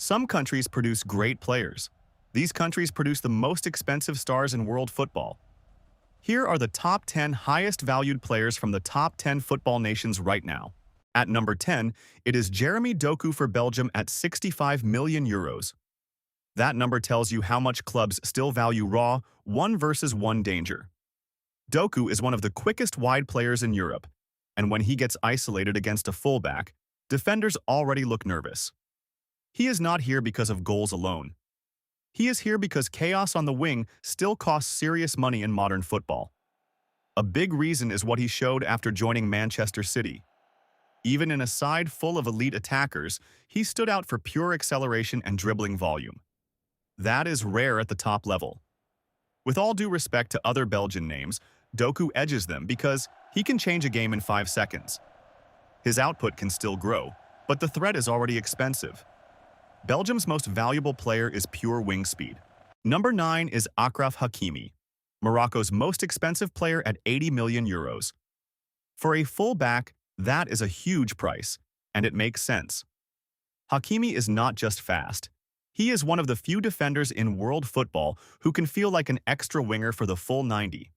Some countries produce great players. These countries produce the most expensive stars in world football. Here are the top 10 highest valued players from the top 10 football nations right now. At number 10, it is Jeremy Doku for Belgium at 65 million euros. That number tells you how much clubs still value raw, one versus one danger. Doku is one of the quickest wide players in Europe, and when he gets isolated against a fullback, defenders already look nervous. He is not here because of goals alone. He is here because chaos on the wing still costs serious money in modern football. A big reason is what he showed after joining Manchester City. Even in a side full of elite attackers, he stood out for pure acceleration and dribbling volume. That is rare at the top level. With all due respect to other Belgian names, Doku edges them because he can change a game in 5 seconds. His output can still grow, but the threat is already expensive. Belgium's most valuable player is pure wing speed. Number 9 is Achraf Hakimi, Morocco's most expensive player at 80 million euros. For a full-back, that is a huge price, and it makes sense. Hakimi is not just fast. He is one of the few defenders in world football who can feel like an extra winger for the full 90.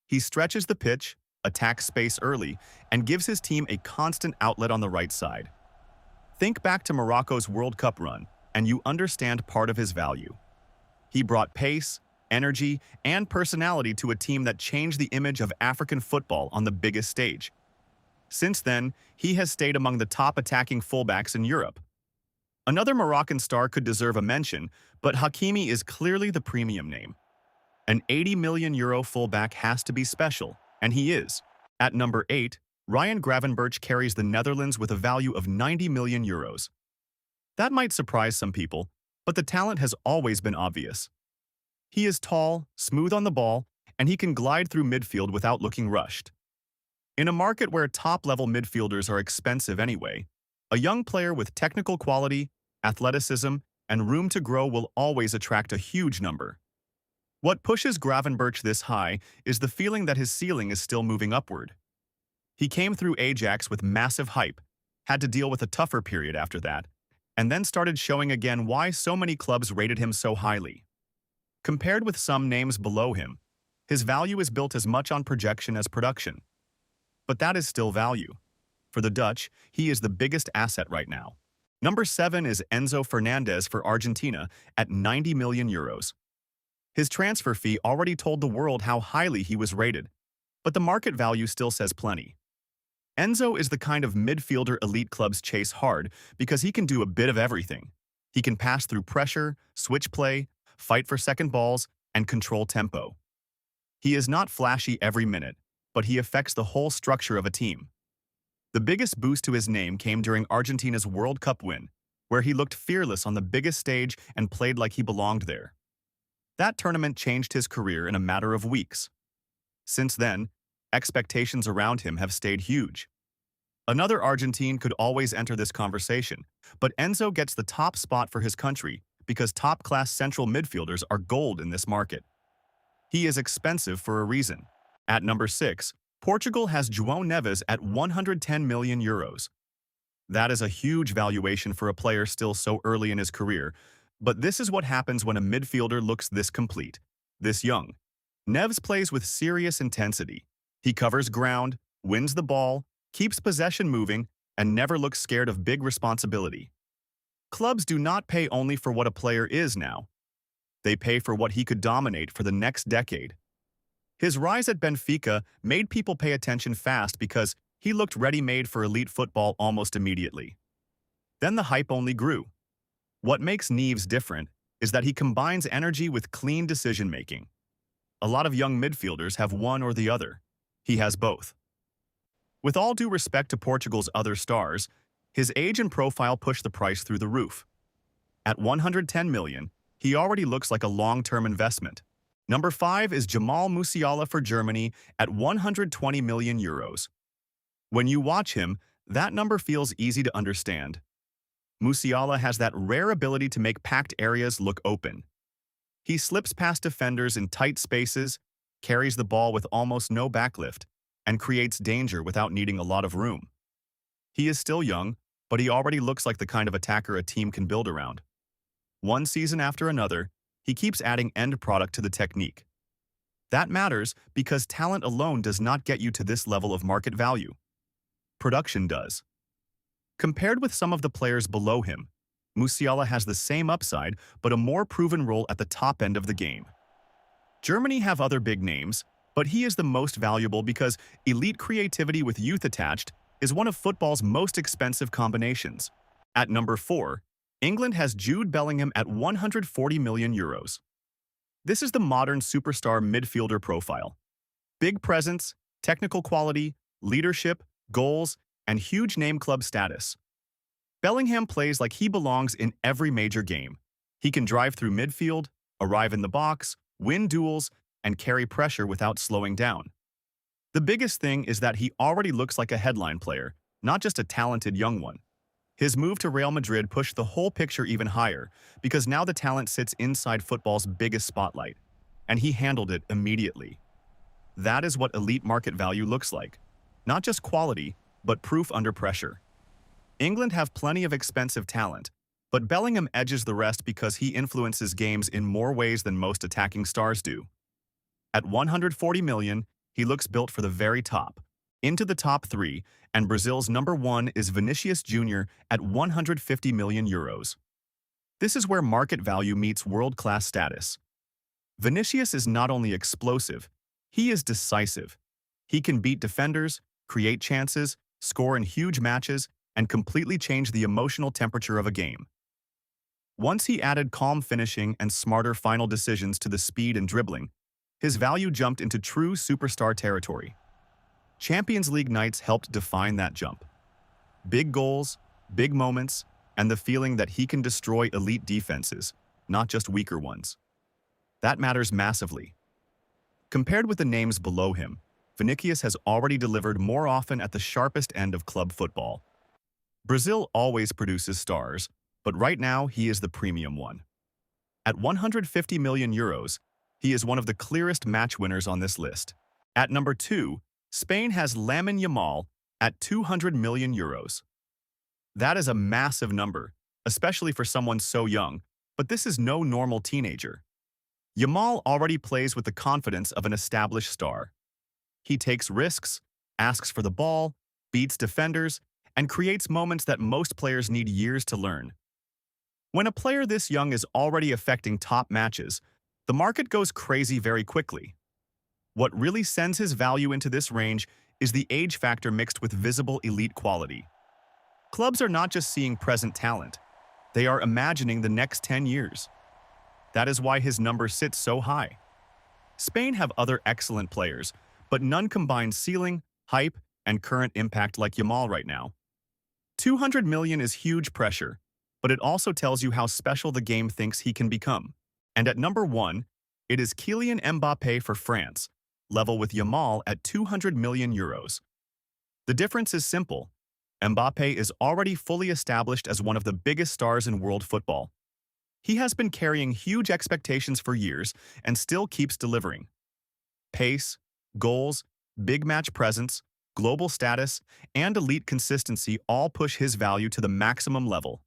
He stretches the pitch, attacks space early, and gives his team a constant outlet on the right side. Think back to Morocco's World Cup run, and you understand part of his value. He brought pace, energy, and personality to a team that changed the image of African football on the biggest stage. Since then, he has stayed among the top attacking fullbacks in Europe. Another Moroccan star could deserve a mention, but Hakimi is clearly the premium name. An 80 million euro fullback has to be special, and he is. At number 8, Ryan Gravenberch carries the Netherlands with a value of 90 million euros. That might surprise some people, but the talent has always been obvious. He is tall, smooth on the ball, and he can glide through midfield without looking rushed. In a market where top-level midfielders are expensive anyway, a young player with technical quality, athleticism, and room to grow will always attract a huge number. What pushes Gravenberch this high is the feeling that his ceiling is still moving upward. He came through Ajax with massive hype, had to deal with a tougher period after that, and then started showing again why so many clubs rated him so highly. Compared with some names below him, his value is built as much on projection as production. But that is still value. For the Dutch, he is the biggest asset right now. Number 7 is Enzo Fernandez for Argentina at 90 million euros. His transfer fee already told the world how highly he was rated, but the market value still says plenty. Enzo is the kind of midfielder elite clubs chase hard because he can do a bit of everything. He can pass through pressure, switch play, fight for second balls, and control tempo. He is not flashy every minute, but he affects the whole structure of a team. The biggest boost to his name came during Argentina's World Cup win, where he looked fearless on the biggest stage and played like he belonged there. That tournament changed his career in a matter of weeks. Since then, expectations around him have stayed huge. Another Argentine could always enter this conversation, but Enzo gets the top spot for his country because top-class central midfielders are gold in this market. He is expensive for a reason. At number 6, Portugal has João Neves at 110 million euros. That is a huge valuation for a player still so early in his career, but this is what happens when a midfielder looks this complete, this young. Neves plays with serious intensity. He covers ground, wins the ball, keeps possession moving, and never looks scared of big responsibility. Clubs do not pay only for what a player is now. They pay for what he could dominate for the next decade. His rise at Benfica made people pay attention fast because he looked ready-made for elite football almost immediately. Then the hype only grew. What makes Neves different is that he combines energy with clean decision-making. A lot of young midfielders have one or the other. He has both. With all due respect to Portugal's other stars, his age and profile push the price through the roof. At 110 million, he already looks like a long-term investment. Number 5 is Jamal Musiala for Germany at 120 million euros. When you watch him, that number feels easy to understand. Musiala has that rare ability to make packed areas look open. He slips past defenders in tight spaces, carries the ball with almost no backlift, and creates danger without needing a lot of room. He is still young, but he already looks like the kind of attacker a team can build around. One season after another, he keeps adding end product to the technique. That matters because talent alone does not get you to this level of market value. Production does. Compared with some of the players below him, Musiala has the same upside but a more proven role at the top end of the game. Germany have other big names, but he is the most valuable because elite creativity with youth attached is one of football's most expensive combinations. At number 4, England has Jude Bellingham at 140 million euros. This is the modern superstar midfielder profile. Big presence, technical quality, leadership, goals, and huge name club status. Bellingham plays like he belongs in every major game. He can drive through midfield, arrive in the box, win duels, and carry pressure without slowing down. The biggest thing is that he already looks like a headline player, not just a talented young one. His move to Real Madrid pushed the whole picture even higher because now the talent sits inside football's biggest spotlight, and he handled it immediately. That is what elite market value looks like. Not just quality, but proof under pressure. England have plenty of expensive talent, but Bellingham edges the rest because he influences games in more ways than most attacking stars do. At 140 million, he looks built for the very top. Into the top 3, and Brazil's number 1 is Vinicius Jr. at 150 million euros. This is where market value meets world-class status. Vinicius is not only explosive, he is decisive. He can beat defenders, create chances, score in huge matches, and completely change the emotional temperature of a game. Once he added calm finishing and smarter final decisions to the speed and dribbling, his value jumped into true superstar territory. Champions League nights helped define that jump. Big goals, big moments, and the feeling that he can destroy elite defenses, not just weaker ones. That matters massively. Compared with the names below him, Vinicius has already delivered more often at the sharpest end of club football. Brazil always produces stars, but right now he is the premium one. At 150 million euros, he is one of the clearest match winners on this list. At number 2, Spain has Lamine Yamal at 200 million euros. That is a massive number, especially for someone so young, but this is no normal teenager. Yamal already plays with the confidence of an established star. He takes risks, asks for the ball, beats defenders, and creates moments that most players need years to learn. When a player this young is already affecting top matches, the market goes crazy very quickly. What really sends his value into this range is the age factor mixed with visible elite quality. Clubs are not just seeing present talent, they are imagining the next 10 years. That is why his number sits so high. Spain have other excellent players, but none combine ceiling, hype, and current impact like Yamal right now. 200 million is huge pressure, but it also tells you how special the game thinks he can become. And at number 1, it is Kylian Mbappé for France, level with Yamal at 200 million euros. The difference is simple. Mbappé is already fully established as one of the biggest stars in world football. He has been carrying huge expectations for years and still keeps delivering. Pace, goals, big match presence, global status, and elite consistency all push his value to the maximum level.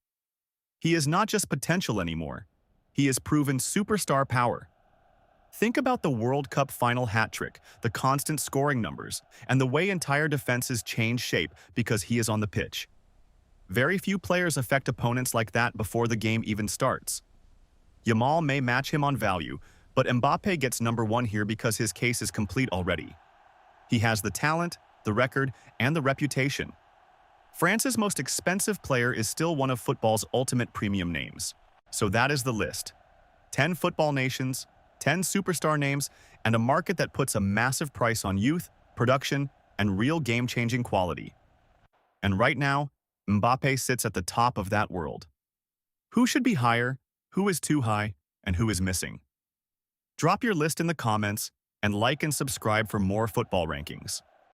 He is not just potential anymore. He is proven superstar power. Think about the World Cup final hat trick, the constant scoring numbers, and the way entire defenses change shape because he is on the pitch. Very few players affect opponents like that before the game even starts. Yamal may match him on value, but Mbappé gets number 1 here because his case is complete already. He has the talent, the record, and the reputation. France's most expensive player is still one of football's ultimate premium names. So that is the list. 10 football nations, 10 superstar names, and a market that puts a massive price on youth, production, and real game-changing quality. And right now, Mbappé sits at the top of that world. Who should be higher, who is too high, and who is missing? Drop your list in the comments, and like and subscribe for more football rankings.